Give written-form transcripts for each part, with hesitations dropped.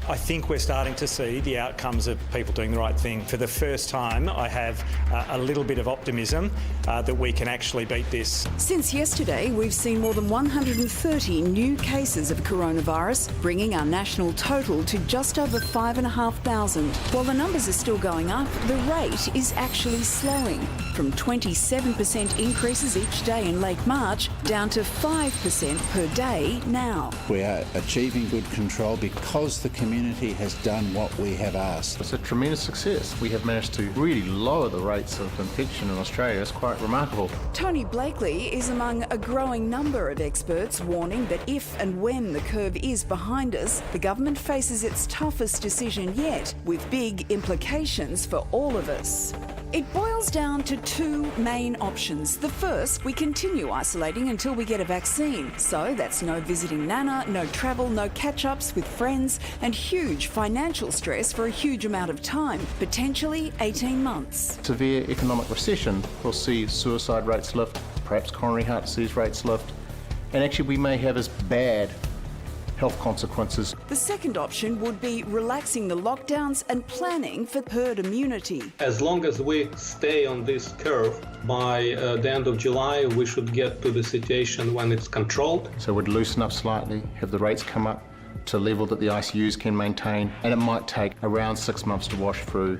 I think we're starting to see the outcomes of people doing the right thing. For the first time, I have a little bit of optimism that we can actually beat this. Since yesterday, we've seen more than 130 new cases of coronavirus, bringing our national total to just over 5,500. While the numbers are still going up, the rate is actually slowing, from 27% increases each day in late March down to 5% per day now. We are achieving good control because the community has done what we have asked. It's a tremendous success. We have managed to really lower the rates of infection in Australia. It's quite remarkable. Tony Blakely is among a growing number of experts warning that if and when the curve is behind us, the government faces its toughest decision yet, with big implications for all of us. It boils down to two main options. The first, we continue isolating until we get a vaccine. So that's no visiting Nana, no travel, no catch-ups with friends, and huge financial stress for a huge amount of time, potentially 18 months. Severe economic recession will see suicide rates lift, perhaps coronary heart disease rates lift, and actually we may have as bad health consequences. The second option would be relaxing the lockdowns and planning for herd immunity. As long as we stay on this curve, by the end of July, we should get to the situation when it's controlled. So we'd loosen up slightly, have the rates come up to a level that the ICUs can maintain, and it might take around 6 months to wash through,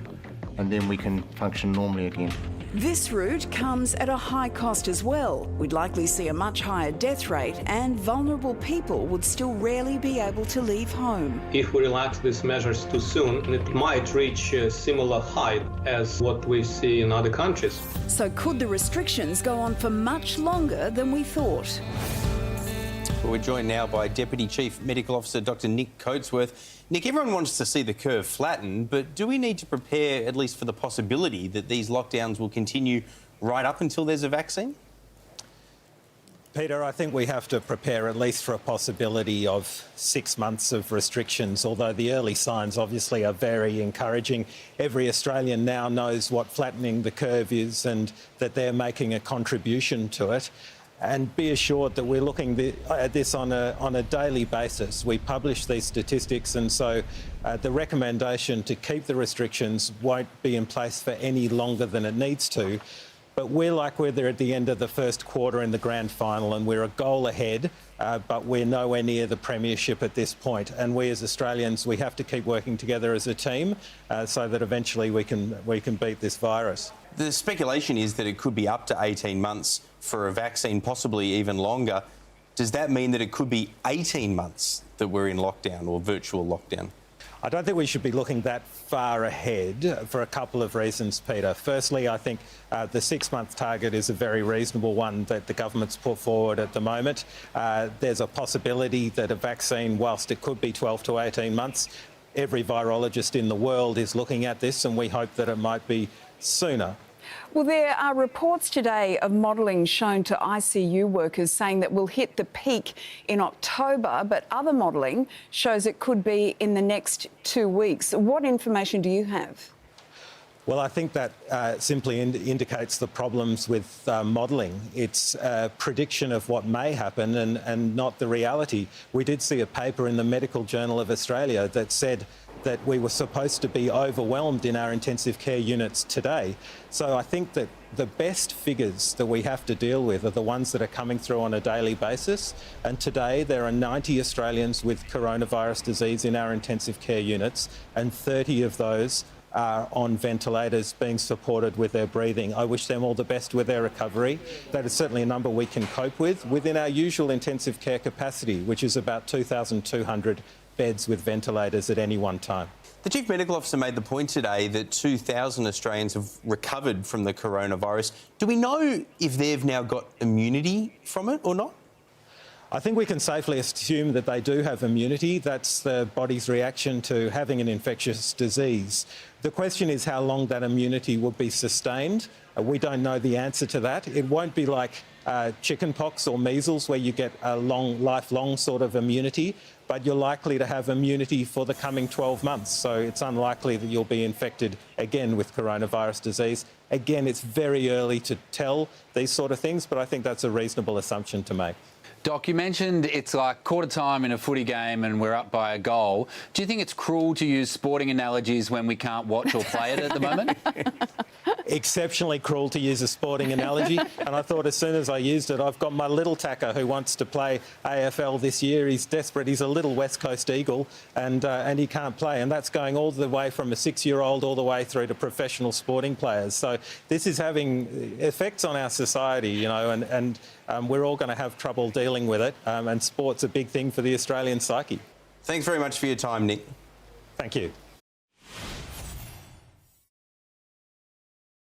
and then we can function normally again. This route comes at a high cost as well. We'd likely see a much higher death rate, and vulnerable people would still rarely be able to leave home. If we relax these measures too soon, it might reach a similar height as what we see in other countries. So could the restrictions go on for much longer than we thought? Well, we're joined now by Deputy Chief Medical Officer Dr Nick Coatsworth. Nick, everyone wants to see the curve flatten, but do we need to prepare at least for the possibility that these lockdowns will continue right up until there's a vaccine? Peter, I think we have to prepare at least for a possibility of 6 months of restrictions, although the early signs obviously are very encouraging. Every Australian now knows what flattening the curve is and that they're making a contribution to it. And be assured that we're looking at this on a daily basis. We publish these statistics, and so the recommendation to keep the restrictions won't be in place for any longer than it needs to. But we're there at the end of the first quarter in the grand final, and we're a goal ahead, but we're nowhere near the premiership at this point. And we as Australians, we have to keep working together as a team so that eventually we can beat this virus. The speculation is that it could be up to 18 months for a vaccine, possibly even longer. Does that mean that it could be 18 months that we're in lockdown or virtual lockdown? I don't think we should be looking that far ahead for a couple of reasons, Peter. Firstly, I think the 6-month target is a very reasonable one that the government's put forward at the moment. There's a possibility that a vaccine, whilst it could be 12 to 18 months, every virologist in the world is looking at this, and we hope that it might be sooner. Well, there are reports today of modelling shown to ICU workers saying that we'll hit the peak in October, but other modelling shows it could be in the next 2 weeks. What information do you have? Well, I think that simply indicates the problems with modelling. It's a prediction of what may happen and not the reality. We did see a paper in the Medical Journal of Australia that said that we were supposed to be overwhelmed in our intensive care units today. So I think that the best figures that we have to deal with are the ones that are coming through on a daily basis. And today there are 90 Australians with coronavirus disease in our intensive care units, and 30 of those are on ventilators being supported with their breathing. I wish them all the best with their recovery. That is certainly a number we can cope with within our usual intensive care capacity, which is about 2,200 beds with ventilators at any one time. The Chief Medical Officer made the point today that 2,000 Australians have recovered from the coronavirus. Do we know if they've now got immunity from it or not? I think we can safely assume that they do have immunity. That's the body's reaction to having an infectious disease. The question is how long that immunity will be sustained. We don't know the answer to that. It won't be like chickenpox or measles where you get a lifelong sort of immunity, but you're likely to have immunity for the coming 12 months. So it's unlikely that you'll be infected again with coronavirus disease. Again, it's very early to tell these sort of things, but I think that's a reasonable assumption to make. Doc, you mentioned it's like quarter time in a footy game and we're up by a goal. Do you think it's cruel to use sporting analogies when we can't watch or play it at the moment? Exceptionally cruel to use a sporting analogy, and I thought as soon as I used it, I've got my little tacker who wants to play AFL this year. He's desperate. He's a little West Coast Eagle, and he can't play, and that's going all the way from a 6-year-old all the way through to professional sporting players. So this is having effects on our society, you know, and we're all going to have trouble dealing with it, and sport's a big thing for the Australian psyche. Thanks very much for your time, Nick. Thank you.